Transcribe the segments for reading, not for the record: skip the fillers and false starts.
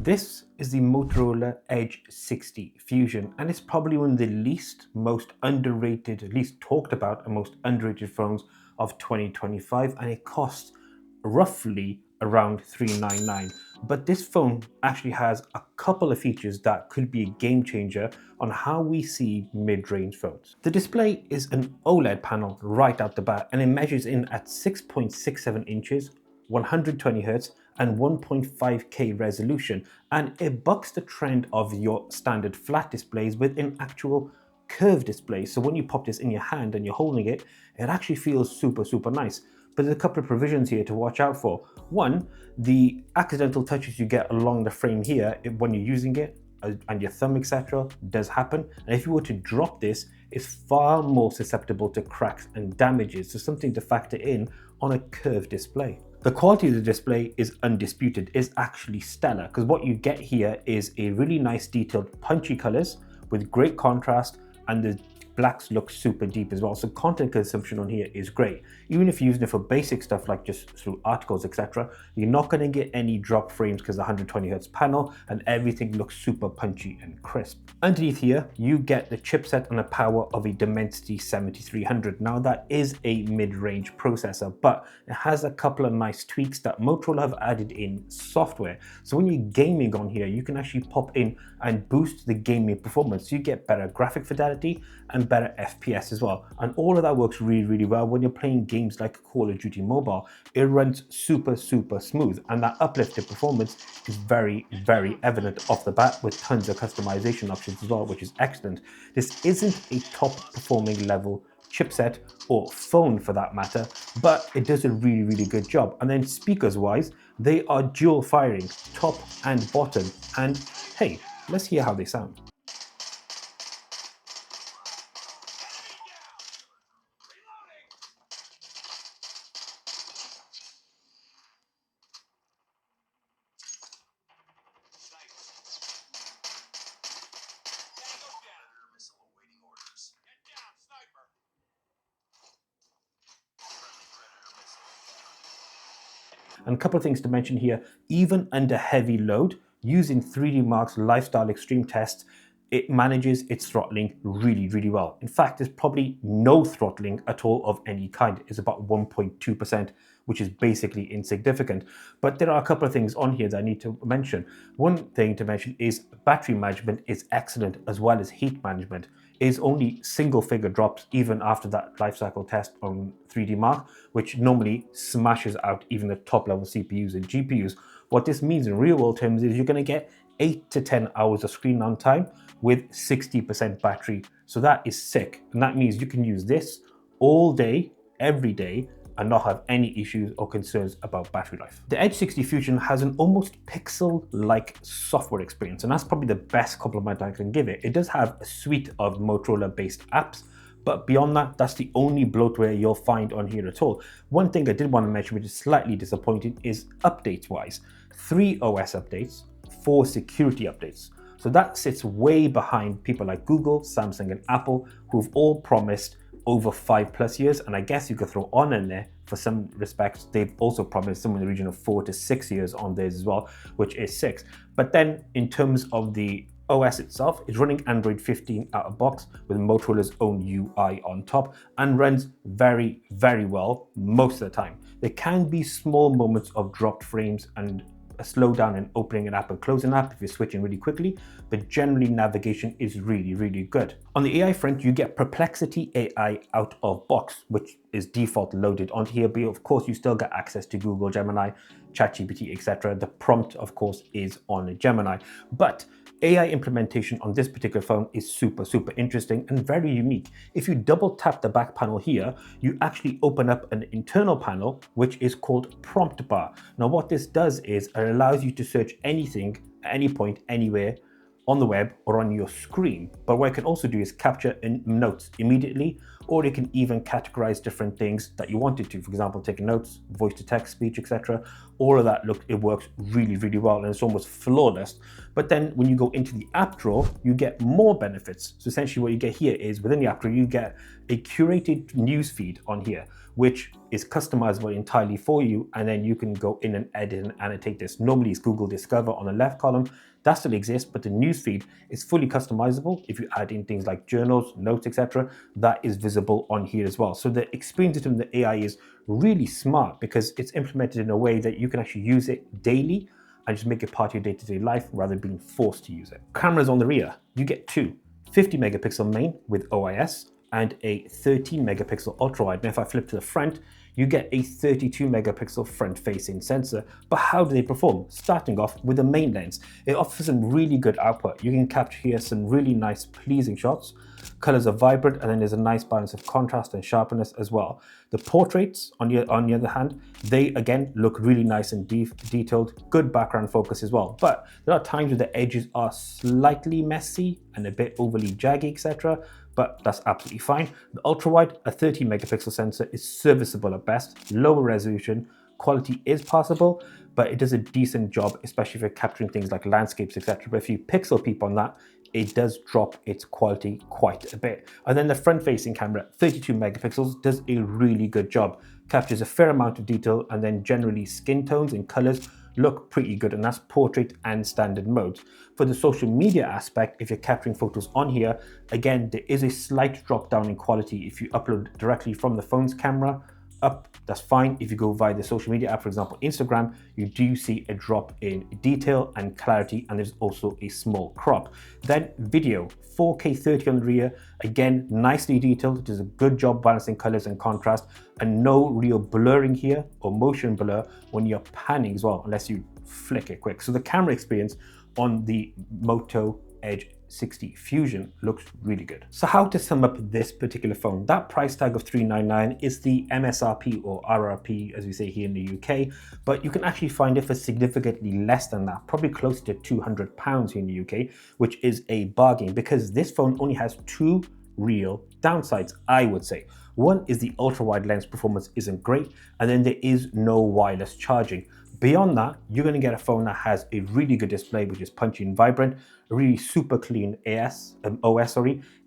This is the Motorola Edge 60 Fusion, and it's probably one of the most underrated, least talked about and most underrated phones of 2025, and it costs roughly around $399. But this phone actually has a couple of features that could be a game changer on how we see mid-range phones. The display is an OLED panel right out the bat, and it measures in at 6.67 inches, 120 Hz and 1.5K resolution, and it bucks the trend of your standard flat displays with an actual curved display. So when you pop this in your hand and you're holding it, it actually feels super nice. But there's a couple of provisions here to watch out for. One, the accidental touches you get along the frame here when you're using it and your thumb, etc., does happen. And if you were to drop this, it's far more susceptible to cracks and damages. So something to factor in on a curved display. The quality of the display is undisputed, is actually stellar, because what you get here is a really nice detailed punchy colors with great contrast, and the blacks look super deep as well. So content consumption on here is great. Even if you're using it for basic stuff like just through articles, etc., you're not going to get any drop frames because the 120 Hz panel and everything looks super punchy and crisp. Underneath here, you get the chipset and the power of a Dimensity 7300. Now that is a mid-range processor, but it has a couple of nice tweaks that Motorola have added in software. So when you're gaming on here, you can actually pop in and boost the gaming performance. You get better graphic fidelity and better FPS as well. And all of that works really well when you're playing games like Call of Duty Mobile. It runs super smooth, and that uplifted performance is very evident off the bat with tons of customization options as well, which is excellent. This isn't a top performing level chipset or phone for that matter, but it does a really good job. And then speakers wise, they are dual firing, top and bottom. And hey, let's hear how they sound. And a couple of things to mention here, even under heavy load, using 3D Mark's lifestyle extreme test, it manages its throttling really well. In fact, there's probably no throttling at all of any kind. It's about 1.2%, which is basically insignificant. But there are a couple of things on here that I need to mention. One thing to mention is battery management is excellent, as well as heat management. Is only single figure drops even after that life cycle test on 3D Mark, which normally smashes out even the top level CPUs and GPUs. What this means in real world terms is you're going to get 8 to 10 hours of screen on time with 60% battery. So that is sick. And that means you can use this all day, every day, and not have any issues or concerns about battery life. The Edge 60 Fusion has an almost pixel-like software experience, and that's probably the best compliment I can give it. It does have a suite of Motorola-based apps, but beyond that, that's the only bloatware you'll find on here at all. One thing I did want to mention, which is slightly disappointing, is updates-wise. 3 OS updates, 4 security updates. So that sits way behind people like Google, Samsung, and Apple, who've all promised over 5+ years, and I guess you could throw on in there for some respects. They've also promised somewhere in the region of 4 to 6 years on theirs as well, which is 6. But then in terms of the OS itself, it's running Android 15 out of box with Motorola's own UI on top, and runs very well most of the time. There can be small moments of dropped frames and a slowdown in opening an app and closing an app if you're switching really quickly, but generally navigation is really good. On the AI front, you get Perplexity AI out of box, which is default loaded onto here, but of course you still get access to Google Gemini, ChatGPT, etc. The prompt, of course, is on Gemini, but AI implementation on this particular phone is super interesting and very unique. If you double tap the back panel here, you actually open up an internal panel, which is called Prompt Bar. Now what this does is it allows you to search anything at any point, anywhere on the web or on your screen. But what I can also do is capture notes immediately or it can even categorize different things that you want it to. For example, taking notes, voice to text, speech, etc. All of that, look, it works really, really well, and it's almost flawless. But then when you go into the app drawer, you get more benefits. So essentially what you get here is within the app drawer, you get a curated news feed on here, which is customizable entirely for you. And then you can go in and edit and annotate this. Normally it's Google Discover on the left column. That still exists, but the newsfeed is fully customizable. If you add in things like journals, notes, etc., that is visible on here as well. So the experience in the AI is really smart because it's implemented in a way that you can actually use it daily and just make it part of your day-to-day life rather than being forced to use it. Cameras on the rear, you get two, 50 megapixel main with OIS and a 13 megapixel ultra wide. Now if I flip to the front, you get a 32 megapixel front facing sensor. But how do they perform? Starting off with the main lens. It offers some really good output. You can capture here some really nice pleasing shots. Colors are vibrant, and then there's a nice balance of contrast and sharpness as well. The portraits, on the other hand, they again look really nice and detailed, good background focus as well. But there are times where the edges are slightly messy and a bit overly jaggy, etc. But that's absolutely fine. The ultra wide, a 30 megapixel sensor, is serviceable at best, lower resolution, quality is passable, but it does a decent job, especially if you're capturing things like landscapes, etc. But if you pixel peep on that, it does drop its quality quite a bit. And then the front-facing camera, 32 megapixels, does a really good job. Captures a fair amount of detail, and then generally skin tones and colors look pretty good, and that's portrait and standard modes. For the social media aspect, if you're capturing photos on here, again, there is a slight drop down in quality. If you upload directly from the phone's camera up, that's fine. If you go via the social media app, for example, Instagram, you do see a drop in detail and clarity, and there's also a small crop. Then video, 4K 30 on the rear, again, nicely detailed. It does a good job balancing colors and contrast, and no real blurring here or motion blur when you're panning as well, unless you flick it quick. So the camera experience on the Moto Edge 60 Fusion looks really good. So how to sum up this particular phone? That price tag of $399 is the MSRP or RRP, as we say here in the UK, but you can actually find it for significantly less than that, probably close to £200 here in the UK, which is a bargain because this phone only has two real downsides, I would say. One is the ultra wide lens performance isn't great, and then there is no wireless charging. Beyond that, you're going to get a phone that has a really good display, which is punchy and vibrant, a really super clean OS.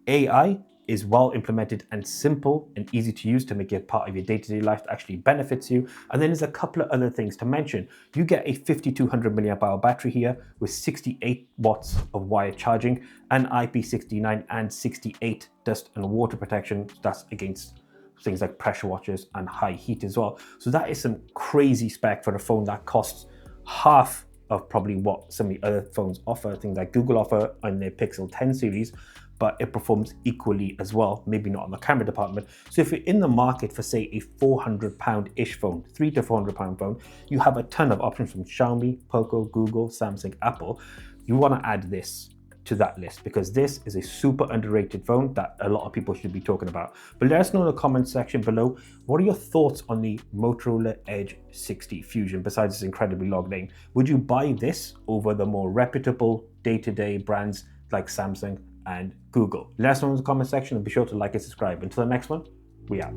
AI is well implemented and simple and easy to use to make it part of your day-to-day life that actually benefits you. And then there's a couple of other things to mention. You get a 5200 milliamp hour battery here with 68 watts of wired charging and IP69 and 68 dust and water protection. That's against things like pressure washers and high heat as well. So that is some crazy spec for a phone that costs half of probably what some of the other phones offer, things like Google offer on their Pixel 10 series, but it performs equally as well, maybe not on the camera department. So if you're in the market for say a £400-ish phone, £300 to £400 phone, you have a ton of options from Xiaomi, Poco, Google, Samsung, Apple. You want to add this to that list because this is a super underrated phone that a lot of people should be talking about. But let us know in the comment section below, what are your thoughts on the Motorola Edge 60 Fusion besides its incredibly long name? Would you buy this over the more reputable day-to-day brands like Samsung and Google? Let us know in the comment section and be sure to like and subscribe. Until the next one, we out.